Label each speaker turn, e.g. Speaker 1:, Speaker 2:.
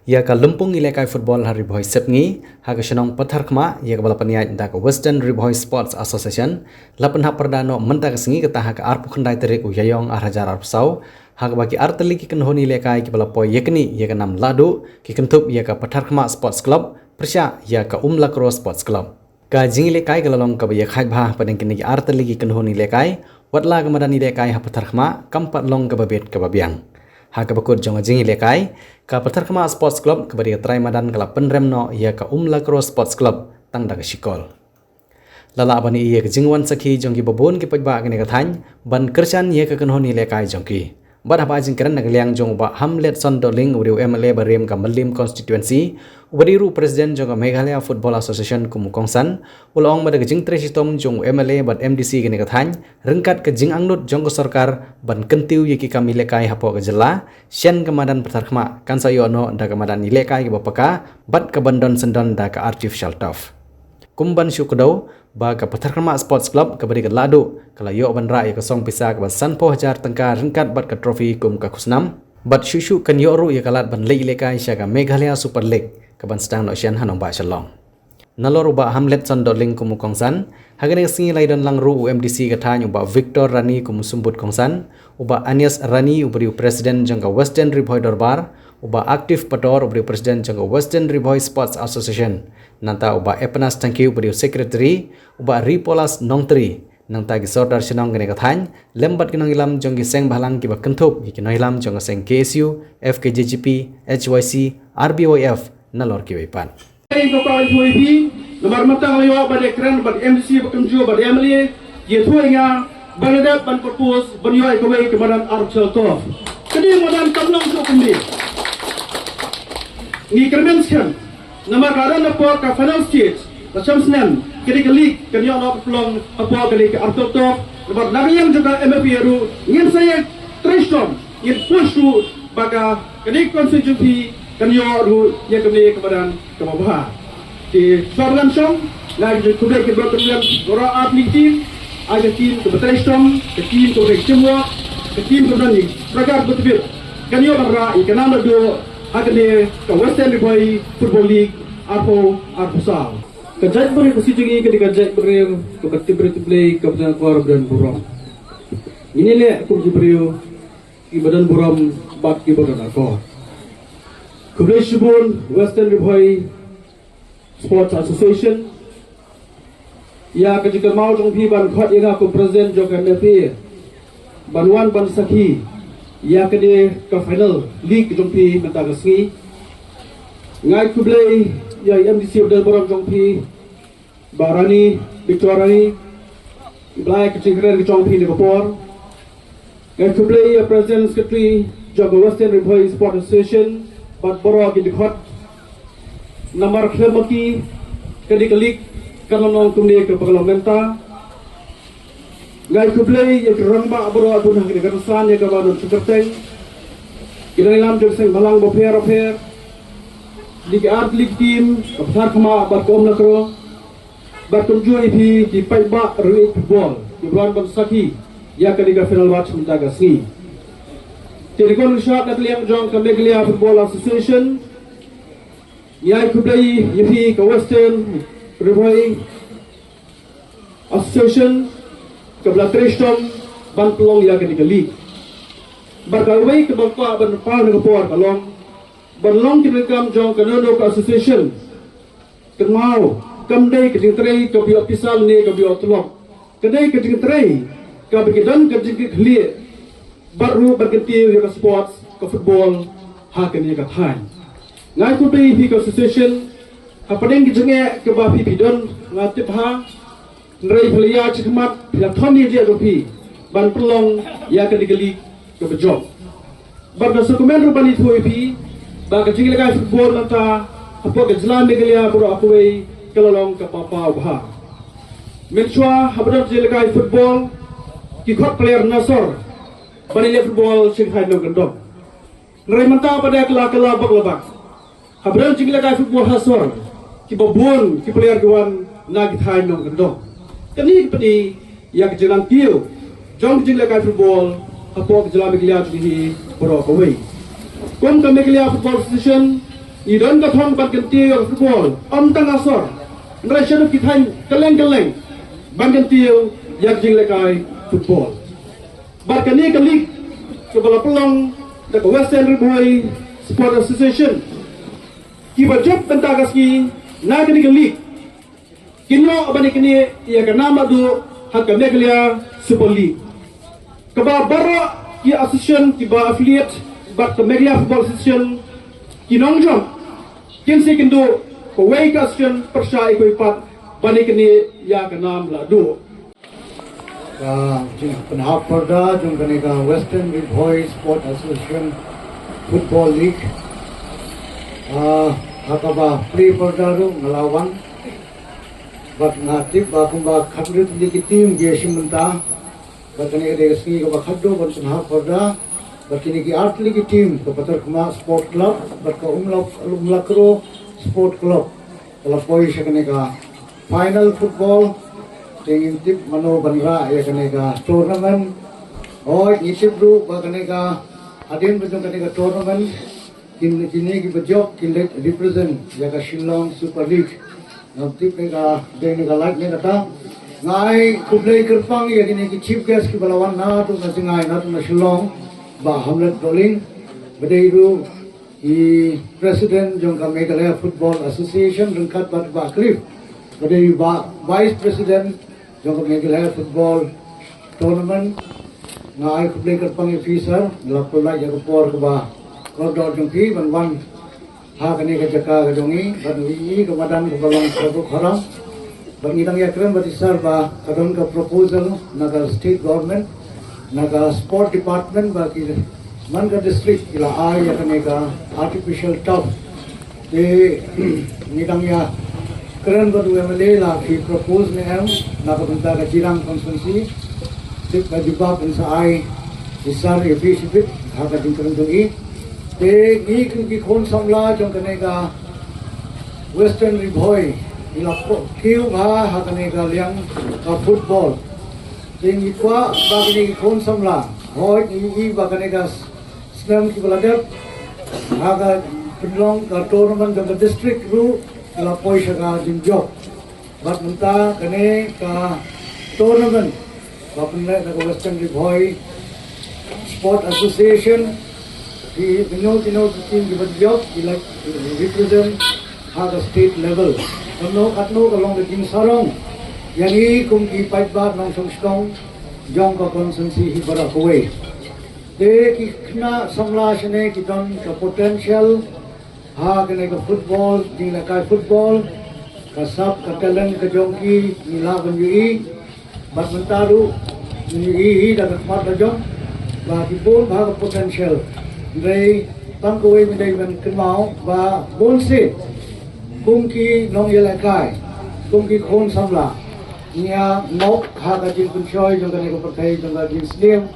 Speaker 1: ia ka lumpung ilekai football hari boy sepngi haga shenong pathar khma ia ka balapania da ka Western Riboy Sports Association lapan ha perdano menta ka singi ka ha ka arpu khandai terik u yayong arhajar arpsau haga baki artali ki kanhoni ilekai ki balapoy yakni ia ka nam ladu ki kentup ia ka pathar khma sports club persya ia ka umlakro sports club ka jing ilekai ka lalong ka ya khai bha padeng kini artali ki kanhoni ilekai watla ka madani ilekai ha pathar khma kampat long ka babet ka babiang haka bakut jong jing ilekai ka pathar khma sports club ka bari trai madan kala penremno ia ka umlakro sports club tang da shikol lala bani ia ka jingwan sakhi jong ki babon ki pajba ka thany ban kerchan ia ka kanhoni ilekai jong ki bad haba jing kran nagliang jong ba hamlet sondoling uriu MLA barem ka malim constituency ubari ru president jong Meghalaya Football Association kumukongsan ulong bad ka jing tresitom jong MLA bad MDC ka thany rengkat ka jing angnut jong ko sarkar ban kentiu yeki ka milekai hapo ka jela shen ka madan pathar khma kan sayo no da ka madan ilekai ka bapaka bad ka bandon sendon da ka artificial turf kumban syukdo ba ka pathar khma sports club ka bari ka ladu kala yo ban ra ya ka song pisa ka san po hajar tangka rengkat bat ka trophy kum ka khusnam bat shushu kan yo ru ya kalat ban lekai sya ka Meghalaya Super League ka ban stang no sian hanong ba shalong nalor ba hamlet sondoling kum kongsan hagane singi laidon lang ru MDC ka thany ba Victor Rani kum sumbut kongsan uba Anies Rani ubri president jang ka Western Riboy Dorbar uba aktif pator ubri president jang ka Western Riboy Sports Association nanta uba Epanas Tangki ubri secretary uba Ripolas Nongtri nanta gi sordar sinong gene ka thany lembat kinong ilam jong gi seng bhalang ki ba kenthop gi kinong ilam jong seng KSU FKJGP HYC RBOF nalor ki wepan
Speaker 2: ko ko HYP nomor matang layo ba ekran ba MDC ba kamju ba MLA ye thoi nga banada ban propose ban yo ko we ke madan archel to kedi madan kamlong so kumbi ni kermenskan nomor karan po ka final stage macam senen kedi kali kan yo no plong apa kali ke archel to nomor nagayang juga MFP ru ngin saya tristom ngin push ru baga kedi constituency kan yo ru ye kembali ke badan ke bawah di Sorgan Song lagi kuda ke berkenan ora atlet team ada team ke Tristom ke team ke semua ke team ke nani pragar betul kan yo bara ikan ada do agane ke Western Riboy Football League arpo sal kejat beri posisi ke kejat beri ke betul ke badan kuar badan buram ini le aku beri ke badan buram bak ke badan aku Kubleishibun Western Riboy Sports Association ya ketika mau jong pi ban khot ina ko president jong MFP banwan ban sakhi ya kede ka final league jong pi mata gasngi ngai kublei ya MDC del borom jong pi barani Victorani blai ketingren jong pi ne bopor ngai kublei ya president secretary jong Western Riboy Sports Association bat boro ki dikhot nomor khemaki kedikalik kanong kumne ke parlamenta ngai kublei ye rangba boro adun hang ke san ye ka banun sukerteng kinai lam jor seng balang bo fer lig art league team kapsar khama bat kom lakro bat tunju ipi di paiba ru football di bulan ban saki ya kaliga final match minta gasni Telecom shot na liang jong ka Meghalaya Football Association ya kublai yipi ka Western Riboy Association ka Tristom ban pelong ya ka league barkawai ka bangka ban pa na por kalong ban long kinakam jong ka nono ka association kemau kamdai ka jingtrei ka bi official ni ka bi otlok kadai ka jingtrei ka bigidan ka jingkli baru berganti ke sports ke football hakan ya kathan ngai ku be hi association apa deng jenge ke ba pi don ngatip ha nrei phalia chikmat ya thoni je do pi ban pelong ya ke digali ke bejob bar da dokumen ru bani thoi pi ba ke jingle ka football mata apa ke jela Meghalaya bro apoi kelalong ke papa bha menchwa habdar jele ka football ki khot player nasor Bani football Shanghai no gendong. Ngerai menta pada kela bak. Habran cingla kai football hasor. Ki babun ki player kawan nagi thai no gendong. Kani pedi ya kejelang kiu. Jong cingla kai football apa kejelang Meghalaya di boro kawai. Kom ka Meghalaya Football Association Idan ka thon ban kan tiyo football tang asor ndra shanu ki thain kaleng ban kan tiyo yak jing lekai football bar kani kali ke bala pelong da Western Riboy Sport Association ki ba job benta kaski na kani kinno abani kini ya kana madu hakam neglia Super League kaba bara ki association ki ba affiliate bat ke Meglia Football Association kinong jom kinsi kindo ko wei question persya ikoi pat bani kini ya kanam la do
Speaker 3: penhap perda jung kani ka Western Riboy Sport Association Football League hakaba play perda ru ngelawan bat ngatip ba kumba khatrit di team ge simenta bat kani ka desi ka khaddo ban penhap perda bat kini ki atli ki team ka Patar Khama Sport Club bat ka Umlakro Sport Club kala poi kani ka final football tingin tip mano banra ya kani ka tournament oi itip ru ba kani ka adin bajong kani ka tournament kini ki bajok kin represent ya ka Shillong Super League nam tip ka deni ka like ne kata ngai kublai kerpang ya kini ki chief guest ki balawan na tu na singai na tu na Shillong ba Hamlet Doling badairu i president jong ka Meghalaya Football Association rengkat ba Cliff badai ba vice president jong ka Meghalaya Football Tournament ngai kublai kerpang officer lapula ya ko por ka ba kodor jong ki ban ha kani ka jaka ka jongi ban wi ka madan ko balong ko kharam ban idang ya kren batisar ba kadon ka proposal naga state government naga sport department ba ki Manga district ila ay kani ka artificial turf te nidang ya keren ba du MLA la ki propose ne am na ka banta ka Jirang constituency sip ba jibab sa ay isar efficient ha ka din keren dungi te ki khon samla jong kani ka Western Riboy ila kiu ha kani ka liang ka football ting ikwa ba kini ki khon samla hoy i ba kani ka Islam ki baladap aga penlong ka tournament jong ka district ru la poisa ka jinjok bat munta kane ka tournament ba punle ka Western Riboy Sport Association ki tino team ki badjok ila represent aga state level katno ka long ka team sarong yani kum ki pait ba nong song jong ka consensi hi bara kowe de kina samla shane ki don ka potential ha kene ka football ding la kai football ka sab ka talent ka jongki nila banjui bat mentaru ni da ka mat da jong ba ki bon ba ka potential dei tang ko we mi dei ban kmao ba bon se kum ki nong yela kai kum ki khon samla nia nok ha ka jin kun choi jong ka ne ko pathai jong ka jin slim